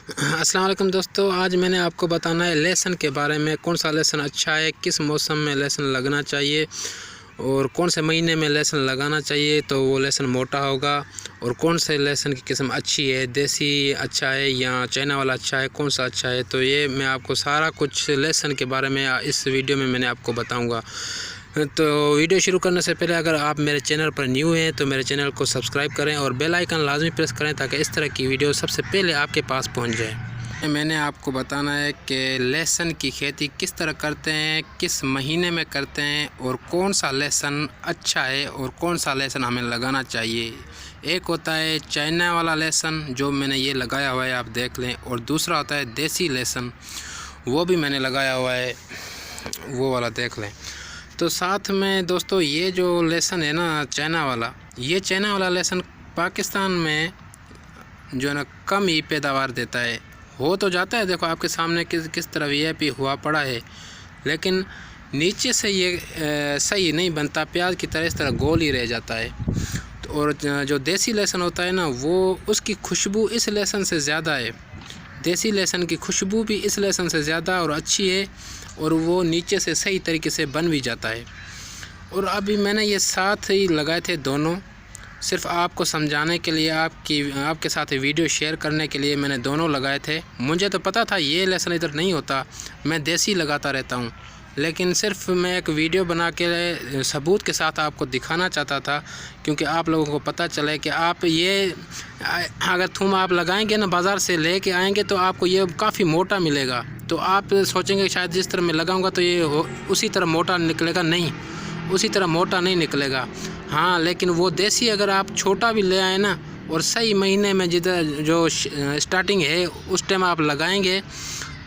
अस्सलाम वालेकुम दोस्तों, आज मैंने आपको बताना है लहसुन के बारे में। कौन सा लहसुन अच्छा है, किस मौसम में लहसुन लगना चाहिए और कौन से महीने में लहसुन लगाना चाहिए तो वो लहसुन मोटा होगा। और कौन से लहसुन की किस्म अच्छी है, देसी अच्छा है या चाइना वाला अच्छा है, कौन सा अच्छा है। तो ये मैं आपको सारा कुछ लहसुन के बारे में इस वीडियो में मैंने आपको बताऊँगा। तो वीडियो शुरू करने से पहले अगर आप मेरे चैनल पर न्यू हैं तो मेरे चैनल को सब्सक्राइब करें और बेल आइकन लाजमी प्रेस करें ताकि इस तरह की वीडियो सबसे पहले आपके पास पहुंच जाए। मैंने आपको बताना है कि लहसुन की खेती किस तरह करते हैं, किस महीने में करते हैं और कौन सा लहसुन अच्छा है और कौन सा लहसुन हमें लगाना चाहिए। एक होता है चाइना वाला लहसुन जो मैंने ये लगाया हुआ है, आप देख लें, और दूसरा होता है देसी लहसुन, वो भी मैंने लगाया हुआ है, वो वाला देख लें। तो साथ में दोस्तों ये जो लहसुन है ना चाइना वाला, ये चाइना वाला लहसुन पाकिस्तान में जो है ना कम ही पैदावार देता है। हो तो जाता है, देखो आपके सामने किस तरह वीआईपी हुआ पड़ा है, लेकिन नीचे से ये सही नहीं बनता, प्याज की तरह इस तरह गोल ही रह जाता है। तो और जो देसी लहसुन होता है ना, वो उसकी खुशबू इस लहसुन से ज़्यादा है। देसी लहसुन की खुशबू भी इस लहसुन से ज़्यादा और अच्छी है और वो नीचे से सही तरीके से बन भी जाता है। और अभी मैंने ये साथ ही लगाए थे दोनों, सिर्फ आपको समझाने के लिए, आपके साथ वीडियो शेयर करने के लिए मैंने दोनों लगाए थे। मुझे तो पता था ये लहसुन इधर नहीं होता, मैं देसी लगाता रहता हूँ, लेकिन सिर्फ मैं एक वीडियो बना के सबूत के साथ आपको दिखाना चाहता था, क्योंकि आप लोगों को पता चले कि आप ये अगर थूम आप लगाएंगे ना, बाज़ार से लेके आएंगे तो आपको ये काफ़ी मोटा मिलेगा। तो आप सोचेंगे शायद जिस तरह मैं लगाऊंगा तो ये उसी तरह मोटा निकलेगा, नहीं, उसी तरह मोटा नहीं निकलेगा। हाँ, लेकिन वो देसी अगर आप छोटा भी ले आए ना और सही महीने में जिधर जो स्टार्टिंग है उस टाइम आप लगाएंगे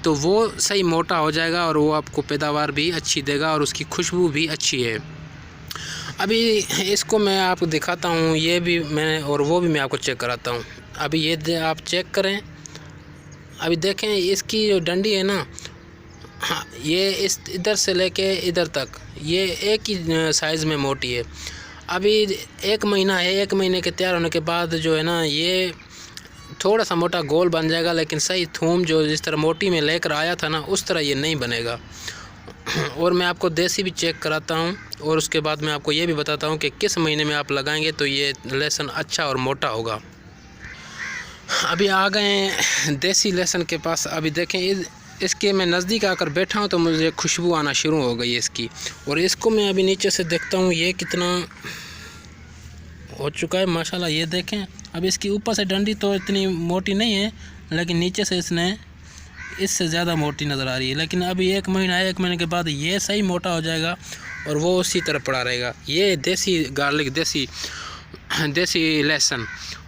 तो वो सही मोटा हो जाएगा और वो आपको पैदावार भी अच्छी देगा और उसकी खुशबू भी अच्छी है। अभी इसको मैं आपको दिखाता हूँ, ये भी मैं और वो भी मैं आपको चेक कराता हूँ। अभी ये आप चेक करें, अभी देखें इसकी जो डंडी है ना, हाँ, ये इस इधर से लेके इधर तक ये एक ही साइज़ में मोटी है। अभी एक महीना है, एक महीने के तैयार होने के बाद जो है ना ये थोड़ा सा मोटा गोल बन जाएगा, लेकिन सही थूम जो जिस तरह मोटी में लेकर आया था ना उस तरह ये नहीं बनेगा। और मैं आपको देसी भी चेक कराता हूँ और उसके बाद मैं आपको ये भी बताता हूँ कि किस महीने में आप लगाएंगे तो ये लहसुन अच्छा और मोटा होगा। अभी आ गए देसी लहसुन के पास। अभी देखें इसके मैं नज़दीक आकर बैठा हूँ तो मुझे खुशबू आना शुरू हो गई है इसकी। और इसको मैं अभी नीचे से देखता हूँ ये कितना हो चुका है माशाल्लाह। ये देखें, अब इसकी ऊपर से डंडी तो इतनी मोटी नहीं है, लेकिन नीचे से इससे ज़्यादा मोटी नज़र आ रही है। लेकिन अभी एक महीना है, एक महीने के बाद ये सही मोटा हो जाएगा और वो उसी तरह पड़ा रहेगा। ये देसी गार्लिक, देसी लहसुन।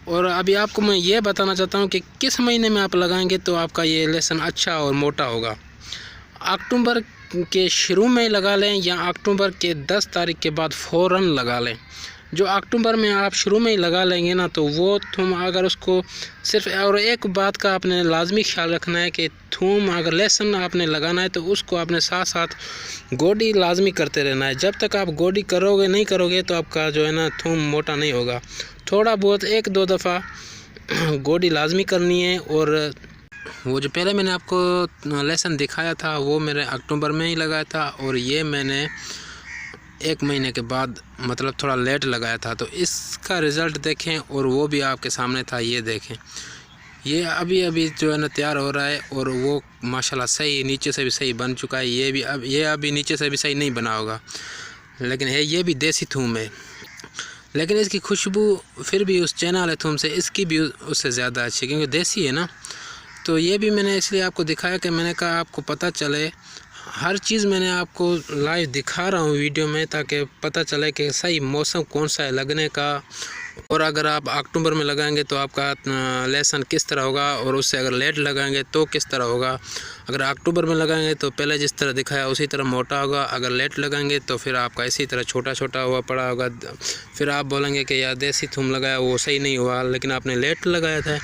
और अभी आपको मैं ये बताना चाहता हूँ कि किस महीने में आप लगाएंगे तो आपका ये लहसुन अच्छा और मोटा होगा। अक्टूबर के शुरू में लगा लें या अक्टूबर के 10 तारीख के बाद फ़ौरन लगा लें। जो अक्टूबर में आप शुरू में ही लगा लेंगे ना तो वो थूम अगर उसको सिर्फ, और एक बात का आपने लाजमी ख्याल रखना है कि थूम अगर लहसुन आपने लगाना है तो उसको आपने साथ साथ गोडी लाजमी करते रहना है। जब तक आप गोडी नहीं करोगे तो आपका जो है ना थूम मोटा नहीं होगा। थोड़ा बहुत 1-2 दफ़ा गोडी लाजमी करनी है। और वो जो पहले मैंने आपको लहसुन दिखाया था वो मैंने अक्टूबर में ही लगाया था और ये मैंने 1 महीने के बाद, मतलब थोड़ा लेट लगाया था। तो इसका रिज़ल्ट देखें और वो भी आपके सामने था। ये देखें, ये अभी जो है ना तैयार हो रहा है और वो माशाल्लाह सही नीचे से भी सही बन चुका है। ये अभी नीचे से भी सही नहीं बना होगा, लेकिन ये भी देसी थूम है, लेकिन इसकी खुशबू फिर भी उस चाइना वाले थूम से इसकी भी उससे ज़्यादा अच्छी है, क्योंकि देसी है ना। तो ये भी मैंने इसलिए आपको दिखाया कि मैंने कहा आपको पता चले, हर चीज़ मैंने आपको लाइव दिखा रहा हूँ वीडियो में, ताकि पता चले कि सही मौसम कौन सा है लगने का। और अगर आप अक्टूबर में लगाएंगे तो आपका लहसुन किस तरह होगा और उससे अगर लेट लगाएंगे तो किस तरह होगा। अगर अक्टूबर में लगाएंगे तो पहले जिस तरह दिखाया उसी तरह मोटा होगा, अगर लेट लगाएंगे तो फिर आपका इसी तरह छोटा छोटा हुआ पड़ा होगा। फिर आप बोलेंगे कि यार देसी थूम लगाया वो सही नहीं हुआ, लेकिन आपने लेट लगाया था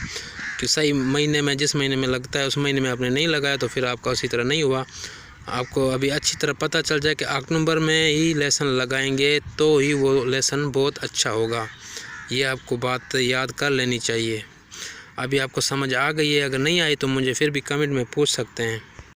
कि सही महीने में, जिस महीने में लगता है उस महीने में आपने नहीं लगाया तो फिर आपका उसी तरह नहीं हुआ। आपको अभी अच्छी तरह पता चल जाए कि अक्टूबर में ही लहसुन लगाएंगे तो ही वो लहसुन बहुत अच्छा होगा। ये आपको बात याद कर लेनी चाहिए। अभी आपको समझ आ गई है, अगर नहीं आई तो मुझे फिर भी कमेंट में पूछ सकते हैं।